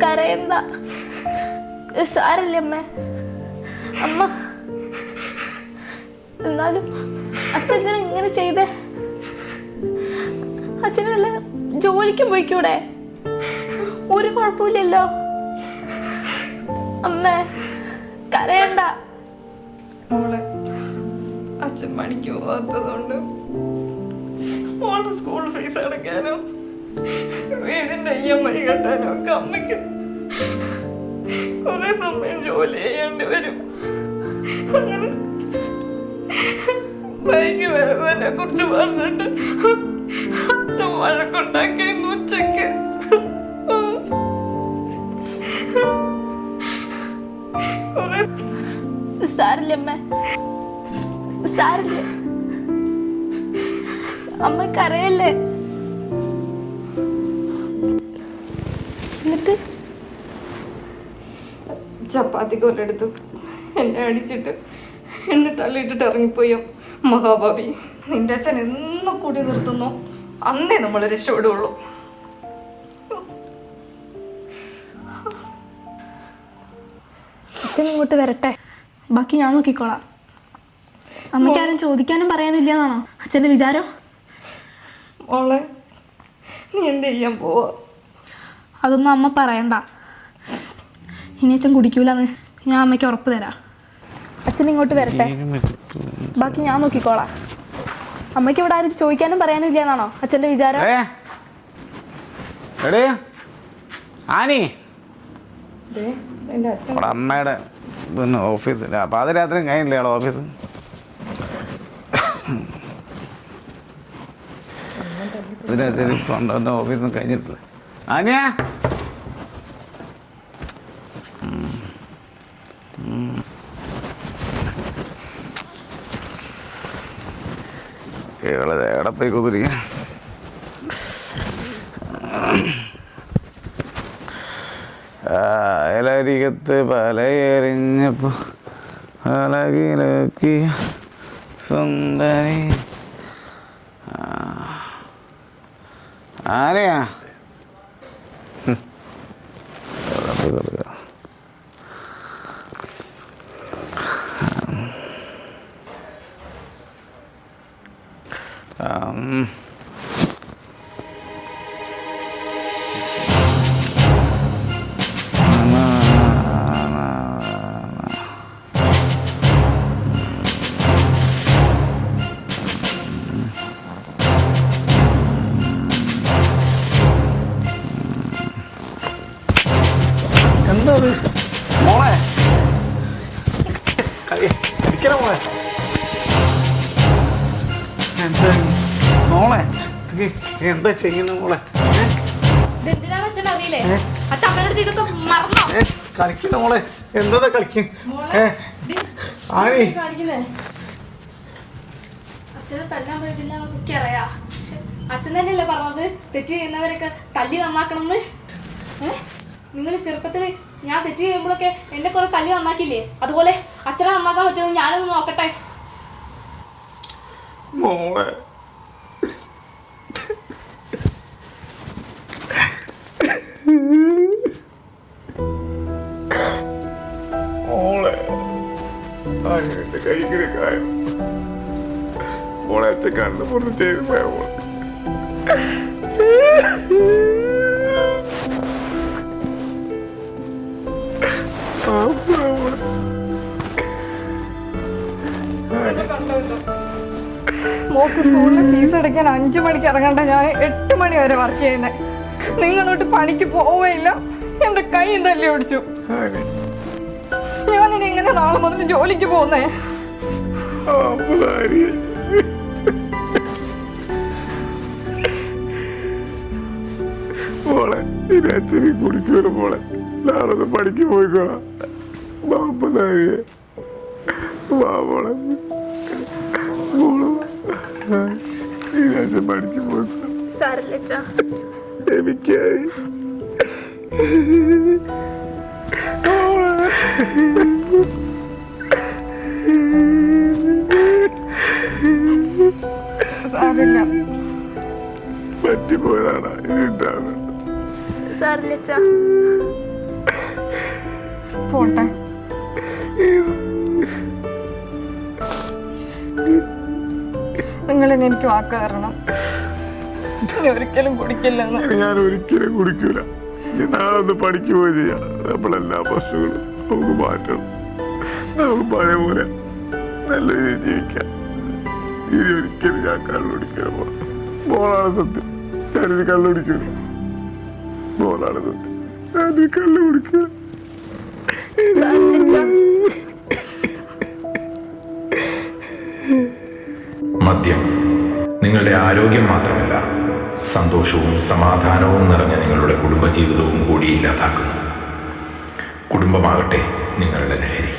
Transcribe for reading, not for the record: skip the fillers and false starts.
കരയണ്ട, സാരല്ലേ അമ്മ. അമ്മ എന്നാലും അച്ഛൻ ഇങ്ങനെ ചെയ്തേ? അച്ഛന് വല്ല ജോലിക്ക് പോയിക്കൂടെ? ഒരു കുഴപ്പമില്ലല്ലോ. അമ്മ കരയണ്ട. മോളെ, അച്ഛൻ പണിക്ക് പോകാത്തതുകൊണ്ട് മോളെ സ്കൂൾ ഫീസ് അടയ്ക്കാനും വീടിന്റെ EMI കെട്ടാനും ഒക്കെ അമ്മയ്ക്ക് കുറെ സമയം ജോലി ചെയ്യേണ്ടി വരും. അങ്ങനെ വൈകി വരുന്നതിനെ കുറിച്ച് പറഞ്ഞിട്ട് അച്ഛൻ വഴക്കുണ്ടാക്കി ഉച്ചക്ക്. സാരില്ല അമ്മ, സാരില്ല. അമ്മ കരയല്ലേ? എന്നിട്ട് ചപ്പാത്തി കൊല്ലെടുത്തു എന്നെ അടിച്ചിട്ട് എന്നെ തള്ളിയിട്ടിട്ട് ഇറങ്ങിപ്പോയോ മഹാഭാവി. നിന്റെ അച്ഛൻ എന്ന് കൂടി നിർത്തുന്നു അന്നേ നമ്മൾ രക്ഷപ്പെടുള്ളൂ. അച്ഛൻ ഇങ്ങോട്ട് വരട്ടെ, ബാക്കി ഞാൻ നോക്കിക്കോളാം. അമ്മയ്ക്കാരും ചോദിക്കാനും പറയാനില്ല എന്നാണോ അച്ഛൻ്റെ വിചാരം? മോളെ, നീ എന്ത് ചെയ്യാൻ പോവാ? അതൊന്നും അമ്മ പറയണ്ട. ഇനി അച്ഛൻ കുടിക്കൂലെന്ന് ഞാൻ അമ്മയ്ക്ക് ഉറപ്പ് തരാം. അച്ഛൻ ഇങ്ങോട്ട് വരട്ടെ, ബാക്കി ഞാൻ നോക്കിക്കോളാം. അമ്മയ്ക്ക് ഇവിടെ ആരും ചോദിക്കാനും പറയാനും ഇല്ല എന്നാണോ അച്ഛൻ്റെ വിചാരം? അമ്മയുടെ ഓഫീസില്ല. പാതിരാത്രി കഴിഞ്ഞില്ലേ ഓഫീസ്? ഓഫീസിൽ നിന്ന് കഴിഞ്ഞിട്ടില്ല. ആനിയ എവിടെ പോയി കുതിരിക്ക? അയലരികത്ത് പലയെറിഞ്ഞപ്പോ അലകിലക്കി സുന്ദരി ആരെയാ? എന്താ മോളെ? കളിക്കണ മോളെ? എന്താ മോളെ എന്താ ചെയ്യുന്ന മോളെ? കളിക്കണ മോളെ? എന്താ കളിക്കും? ആണി അച്ഛൻ തന്നെയല്ലേ പറഞ്ഞത് തെറ്റ് ചെയ്യുന്നവരൊക്കെ തല്ലി നന്നാക്കണം. നിങ്ങൾ ചെറുപ്പത്തിൽ ഞാൻ തെറ്റ് ചെയ്യുമ്പോഴൊക്കെ എന്നെ കുറെ തല്ലി നന്നാക്കിയില്ലേ? അതുപോലെ അച്ഛനെ നന്നാക്കാൻ പറ്റുമെന്ന് ഞാനൊന്ന് നോക്കട്ടെ. മോളെ മോളെ എന്റെ കൈക്കിന് കായം മോളെ അച്ഛൻ കണ്ണു പൊന്ന് ചെയ്ത് മോളെ മോക്ക് സ്കൂളിലെ ഫീസ് അടയ്ക്കാൻ 5 മണിക്ക് ഇറങ്ങണ്ട ഞാൻ 8 മണി വരെ വർക്ക് ചെയ്യുന്നത്. നിങ്ങളോട്ട് പണിക്ക് പോവുകയില്ല. എന്റെ കൈ തല്ലി ഓടിച്ചു. ഞാനിനി എങ്ങനെ നാളെ മുതൽ ജോലിക്ക് പോകുന്നേ? മോളെ ഇനി അച്ഛനെ കുടിക്കൂല മോളെ. നാളെ പണിക്ക് പോയിക്കോളാം. ബാപ്പനാരിയെ വാ മോളെ. മോളെ ഇനി അച്ഛൻ പണിക്ക് പോയിക്കോളാം. എനിക്കായി സാരില്ല, പറ്റിപ്പോയതാണ് ഉണ്ടാകുന്നത്. സാറില്ല അച്ഛാ, പോട്ടെ. നിങ്ങളെന്നെ എനിക്ക് വാക്ക് തരണം, ഇനി ഒരിക്കലും കുടിക്കില്ലെന്ന്. ഞാൻ ഒരിക്കലും കുടിക്കൂല. ഞാൻ നാളെ ഒന്ന് പഠിക്കുകയോ ചെയ്യാം. നമ്മളെല്ലാ പ്രശ്നങ്ങളും നമുക്ക് മാറ്റണം. നമുക്ക് പഴയ പോലെ നല്ല രീതിയിൽ ജീവിക്കാം. ഇനി ഒരിക്കലും ഞാൻ കള്ളുടിക്കാൻ മോളാണ് സത്യം. ഞാനിത് കള്ളുടിക്കൂല. മോളാണ് സത്യം. ഞാനിത് കള്ളു കുടിക്കൂല. സാറില്ല അച്ഛാ. മദ്യം നിങ്ങളുടെ ആരോഗ്യം മാത്രമല്ല, സന്തോഷവും സമാധാനവും നിറഞ്ഞ നിങ്ങളുടെ കുടുംബജീവിതവും കൂടി ഇല്ലാതാക്കുന്നു. കുടുംബമാകട്ടെ നിങ്ങളുടെ ലഹരി.